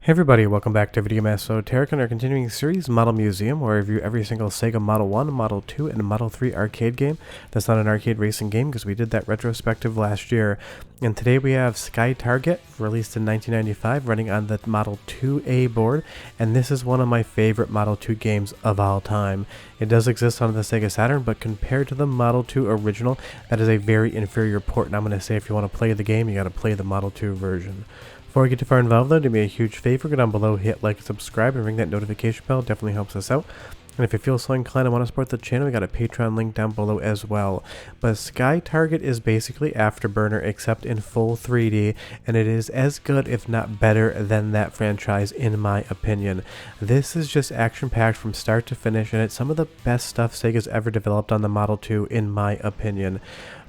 Hey everybody, welcome back to Video Master Tarek and our continuing series, Model Museum, where I review every single Sega Model 1, Model 2, and Model 3 arcade game. That's not an arcade racing game because we did that retrospective last year. And today we have Sky Target, released in 1995, running on the Model 2A board, and this is one of my favorite Model 2 games of all time. It does exist on the Sega Saturn, but compared to the Model 2 original, that is a very inferior port, and I'm going to say if you want to play the game, you got to play the Model 2 version. Before we get too far involved though, do me a huge favor, go down below, hit like and subscribe, and ring that notification bell, definitely helps us out. And if you feel so inclined and want to support the channel, we got a Patreon link down below as well. But Sky Target is basically Afterburner except in full 3D, and it is as good if not better than that franchise in my opinion. This is just action-packed from start to finish, and it's some of the best stuff Sega's ever developed on the Model 2 in my opinion.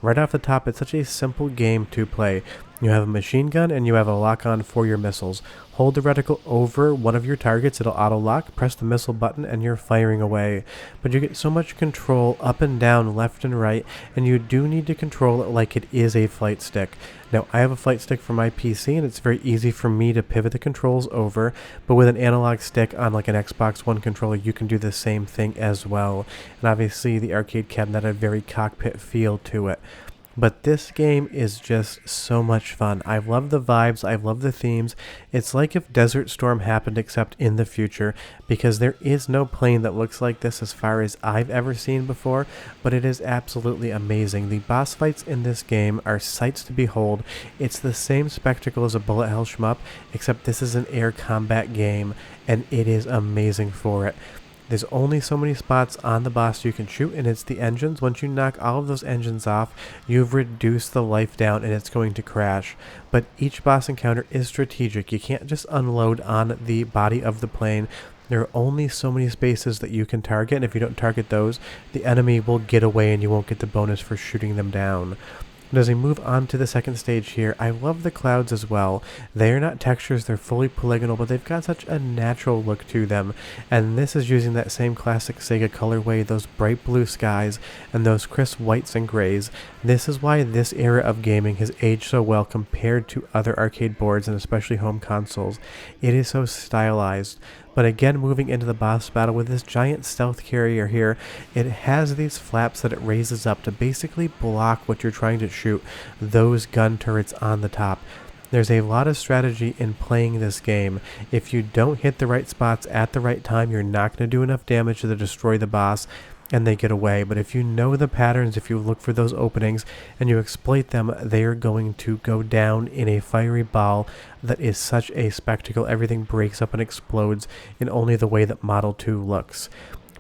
Right off the top, it's such a simple game to play. You have a machine gun and you have a lock-on for your missiles. Hold the reticle over one of your targets, it'll auto-lock, press the missile button, and you're firing away. But you get so much control up and down, left and right, and you do need to control it like it is a flight stick. Now, I have a flight stick for my PC, and it's very easy for me to pivot the controls over, but with an analog stick on like an Xbox One controller, you can do the same thing as well. And obviously, the arcade cabinet had a very cockpit feel to it. But this game is just so much fun. I love the vibes, I love the themes. It's like if Desert Storm happened except in the future, because there is no plane that looks like this as far as I've ever seen before, but it is absolutely amazing. The boss fights in this game are sights to behold. It's the same spectacle as a bullet hell shmup, except this is an air combat game, and it is amazing for it. There's only so many spots on the boss you can shoot, and it's the engines. Once you knock all of those engines off, you've reduced the life down and it's going to crash. But each boss encounter is strategic. You can't just unload on the body of the plane. There are only so many spaces that you can target, and if you don't target those, the enemy will get away and you won't get the bonus for shooting them down. And as we move on to the second stage here, I love the clouds as well. They are not textures, they're fully polygonal, but they've got such a natural look to them. And this is using that same classic Sega colorway, those bright blue skies and those crisp whites and grays. This is why this era of gaming has aged so well compared to other arcade boards and especially home consoles. It is so stylized. But again, moving into the boss battle with this giant stealth carrier here, it has these flaps that it raises up to basically block what you're trying to shoot, those gun turrets on the top. There's a lot of strategy in playing this game. If you don't hit the right spots at the right time, you're not going to do enough damage to destroy the boss, and they get away. But if you know the patterns, if you look for those openings and you exploit them, they are going to go down in a fiery ball that is such a spectacle. Everything breaks up and explodes in only the way that Model 2 looks.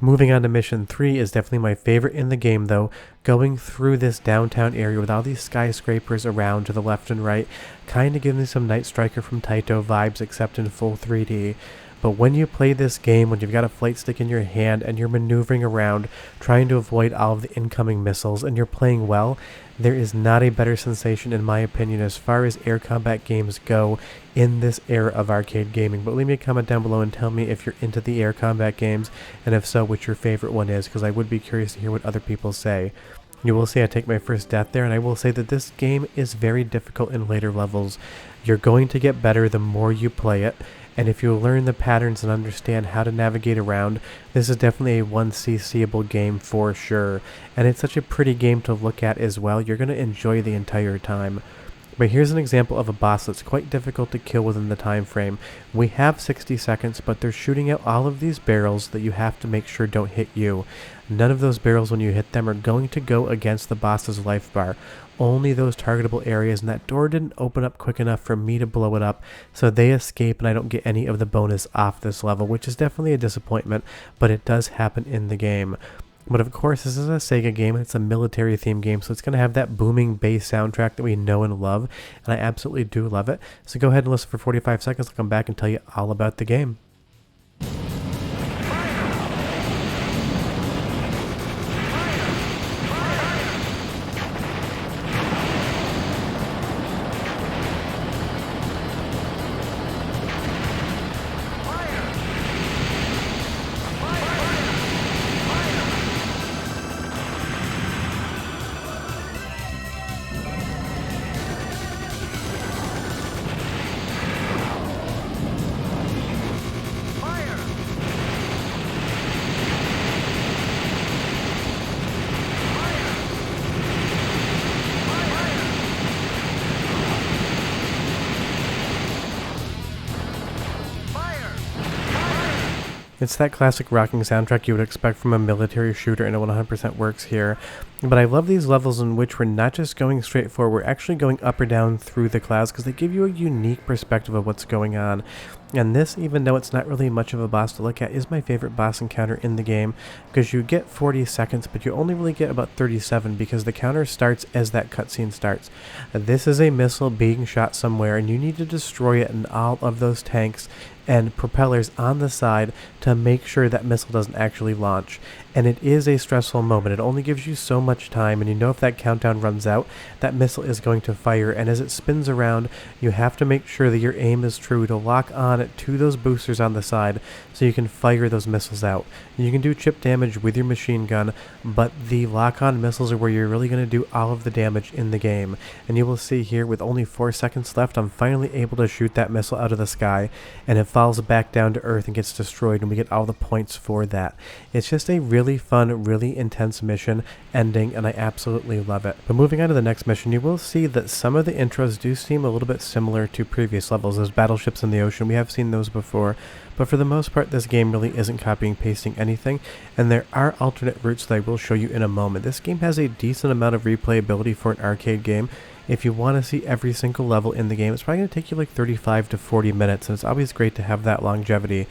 Moving on to Mission 3 is definitely my favorite in the game though. Going through this downtown area with all these skyscrapers around to the left and right kind of gives me some Night Striker from Taito vibes except in full 3D. But when you play this game, when you've got a flight stick in your hand and you're maneuvering around, trying to avoid all of the incoming missiles, and you're playing well, there is not a better sensation in my opinion as far as air combat games go in this era of arcade gaming. But leave me a comment down below and tell me if you're into the air combat games, and if so, which your favorite one is, because I would be curious to hear what other people say. You will see I take my first death there, and I will say that this game is very difficult in later levels. You're going to get better the more you play it, and if you learn the patterns and understand how to navigate around, this is definitely a 1CCable game for sure. And it's such a pretty game to look at as well. You're going to enjoy the entire time. But here's an example of a boss that's quite difficult to kill within the time frame. We have 60 seconds, but they're shooting out all of these barrels that you have to make sure don't hit you. None of those barrels, when you hit them, are going to go against the boss's life bar. Only those targetable areas, and that door didn't open up quick enough for me to blow it up, so they escape and I don't get any of the bonus off this level, which is definitely a disappointment, but it does happen in the game. But of course, this is a Sega game, and it's a military themed game, so it's going to have that booming bass soundtrack that we know and love, and I absolutely do love it. So go ahead and listen for 45 seconds, I'll come back and tell you all about the game. It's that classic rocking soundtrack you would expect from a military shooter, and it 100% works here. But I love these levels in which we're not just going straight forward, we're actually going up or down through the clouds, because they give you a unique perspective of what's going on. And this, even though it's not really much of a boss to look at, is my favorite boss encounter in the game, because you get 40 seconds, but you only really get about 37, because the counter starts as that cutscene starts. This is a missile being shot somewhere, and you need to destroy it in all of those tanks and propellers on the side to make sure that missile doesn't actually launch. And it is a stressful moment. It only gives you so much time, and you know if that countdown runs out, that missile is going to fire, and as it spins around, you have to make sure that your aim is true to lock on to those boosters on the side so you can fire those missiles out. You can do chip damage with your machine gun, but the lock-on missiles are where you're really going to do all of the damage in the game. And you will see here, with only 4 seconds left, I'm finally able to shoot that missile out of the sky, and it falls back down to Earth and gets destroyed, and we get all the points for that. It's just a really fun, really intense mission ending, and I absolutely love it. But moving on to the next mission, you will see that some of the intros do seem a little bit similar to previous levels. Those battleships in the ocean, we have seen those before, but for the most part this game really isn't copying pasting anything, and there are alternate routes that I will show you in a moment. This game has a decent amount of replayability for an arcade game. If you want to see every single level in the game, it's probably going to take you like 35 to 40 minutes, and it's always great to have that longevity.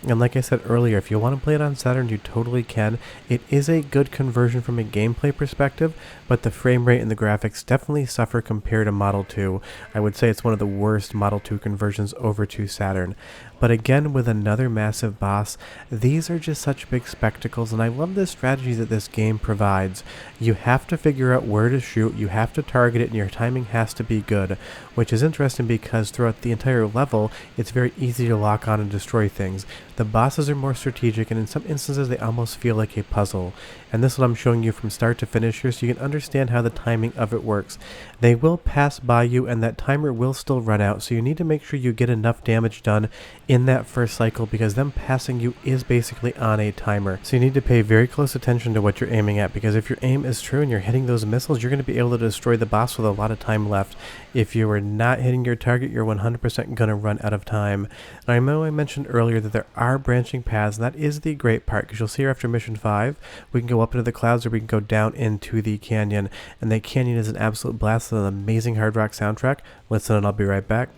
And like I said earlier, if you want to play it on Saturn, you totally can. It is a good conversion from a gameplay perspective, but the frame rate and the graphics definitely suffer compared to Model 2. I would say it's one of the worst Model 2 conversions over to Saturn. But again, with another massive boss, these are just such big spectacles, and I love the strategy that this game provides. You have to figure out where to shoot, you have to target it, and your timing has to be good, which is interesting because throughout the entire level, it's very easy to lock on and destroy things. The bosses are more strategic, and in some instances they almost feel like a puzzle. And this is what I'm showing you from start to finish here, so you can understand how the timing of it works. They will pass by you, and that timer will still run out, so you need to make sure you get enough damage done in that first cycle, because them passing you is basically on a timer. So you need to pay very close attention to what you're aiming at, because if your aim is true and you're hitting those missiles, you're going to be able to destroy the boss with a lot of time left. If you are not hitting your target, you're 100% going to run out of time. And I know I mentioned earlier that there are branching paths, and that is the great part, because you'll see here after mission 5, we can go up into the clouds or we can go down into the canyon, and that canyon is an absolute blast with an amazing hard rock soundtrack. Listen and I'll be right back.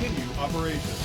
Continue operation.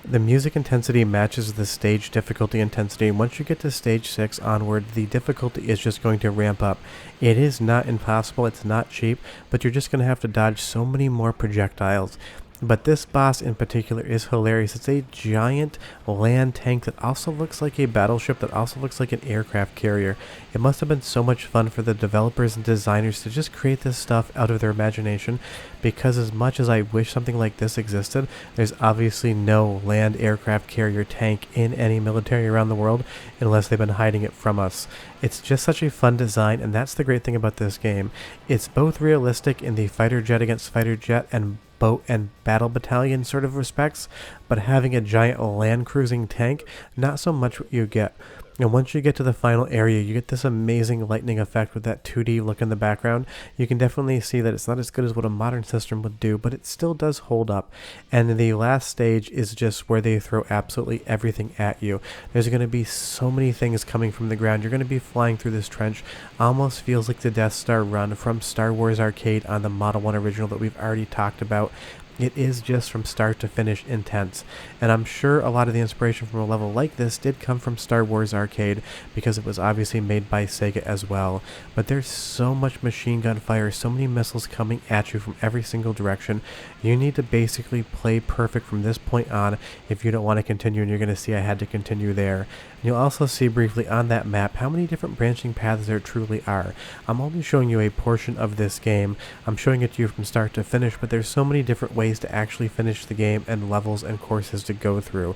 The music intensity matches the stage difficulty intensity, and once you get to stage 6 onward, the difficulty is just going to ramp up. It is not impossible, it's not cheap, but you're just going to have to dodge so many more projectiles. But this boss in particular is hilarious. It's a giant land tank that also looks like a battleship, that also looks like an aircraft carrier. It must have been so much fun for the developers and designers to just create this stuff out of their imagination, because as much as I wish something like this existed, there's obviously no land aircraft carrier tank in any military around the world unless they've been hiding it from us. It's just such a fun design, and that's the great thing about this game. It's both realistic in the fighter jet against fighter jet and boat and battle battalion sort of respects, but having a giant land cruising tank, not so much what you get. And once you get to the final area, you get this amazing lightning effect with that 2D look in the background. You can definitely see that it's not as good as what a modern system would do, but it still does hold up. And the last stage is just where they throw absolutely everything at you. There's going to be so many things coming from the ground. You're going to be flying through this trench. Almost feels like the Death Star run from Star Wars Arcade on the Model 1 original that we've already talked about. it is just from start to finish intense. And I'm sure a lot of the inspiration from a level like this did come from Star Wars Arcade, because it was obviously made by Sega as well. But there's so much machine gun fire, so many missiles coming at you from every single direction. You need to basically play perfect from this point on if you don't want to continue, and you're going to see I had to continue there. And you'll also see briefly on that map how many different branching paths there truly are. I'm only showing you a portion of this game. I'm showing it to you from start to finish, but there's so many different ways to actually finish the game and levels and courses to go through.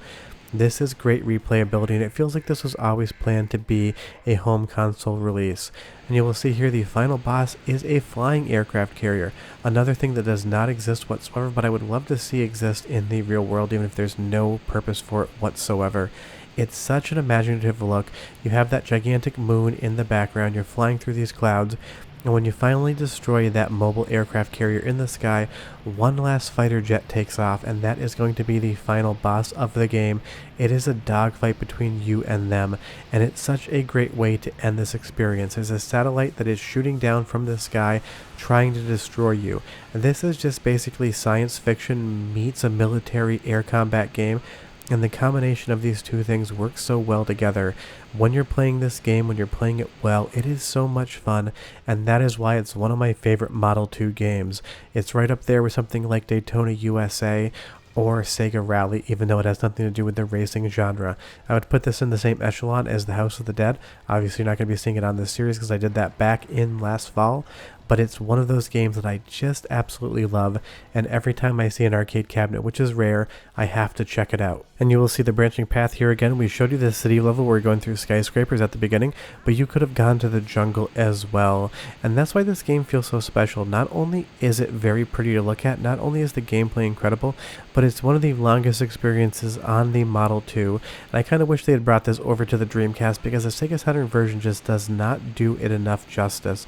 This is great replayability, and it feels like this was always planned to be a home console release. And you will see here the final boss is a flying aircraft carrier, another thing that does not exist whatsoever, but I would love to see exist in the real world, even if there's no purpose for it whatsoever. It's such an imaginative look. You have that gigantic moon in the background, you're flying through these clouds, and when you finally destroy that mobile aircraft carrier in the sky, one last fighter jet takes off, and that is going to be the final boss of the game. It is a dogfight between you and them, and it's such a great way to end this experience. There's a satellite that is shooting down from the sky, trying to destroy you. And this is just basically science fiction meets a military air combat game. And the combination of these two things works so well together. When you're playing this game, when you're playing it well, it is so much fun, and that is why it's one of my favorite Model 2 games. It's right up there with something like Daytona USA or Sega Rally, even though it has nothing to do with the racing genre. I would put this in the same echelon as the House of the Dead. Obviously, you're not going to be seeing it on this series because I did that back in last fall, but it's one of those games that I just absolutely love, and every time I see an arcade cabinet, which is rare, I have to check it out. And you will see the branching path here again. We showed you the city level where we're going through skyscrapers at the beginning, but you could have gone to the jungle as well. And that's why this game feels so special. Not only is it very pretty to look at, not only is the gameplay incredible, but it's one of the longest experiences on the Model 2. And I kind of wish they had brought this over to the Dreamcast, because the Sega Saturn version just does not do it enough justice.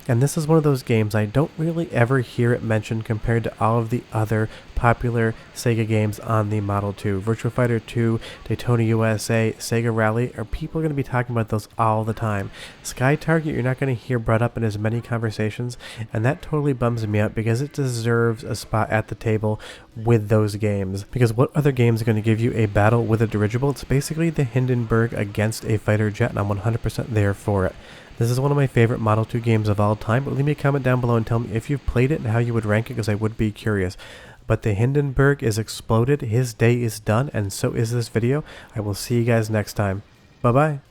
And this is one of those games I don't really ever hear it mentioned compared to all of the other popular Sega games on the Model 2. Virtua Fighter 2, Daytona USA, Sega Rally, or people are going to be talking about those all the time. Sky Target you're not going to hear brought up in as many conversations, and that totally bums me out because it deserves a spot at the table with those games. Because what other games are going to give you a battle with a dirigible? It's basically the Hindenburg against a fighter jet, and I'm 100% there for it. This is one of my favorite Model 2 games of all time, but leave me a comment down below and tell me if you've played it and how you would rank it, because I would be curious. But the Hindenburg is exploded, his day is done, and so is this video. I will see you guys next time. Bye-bye.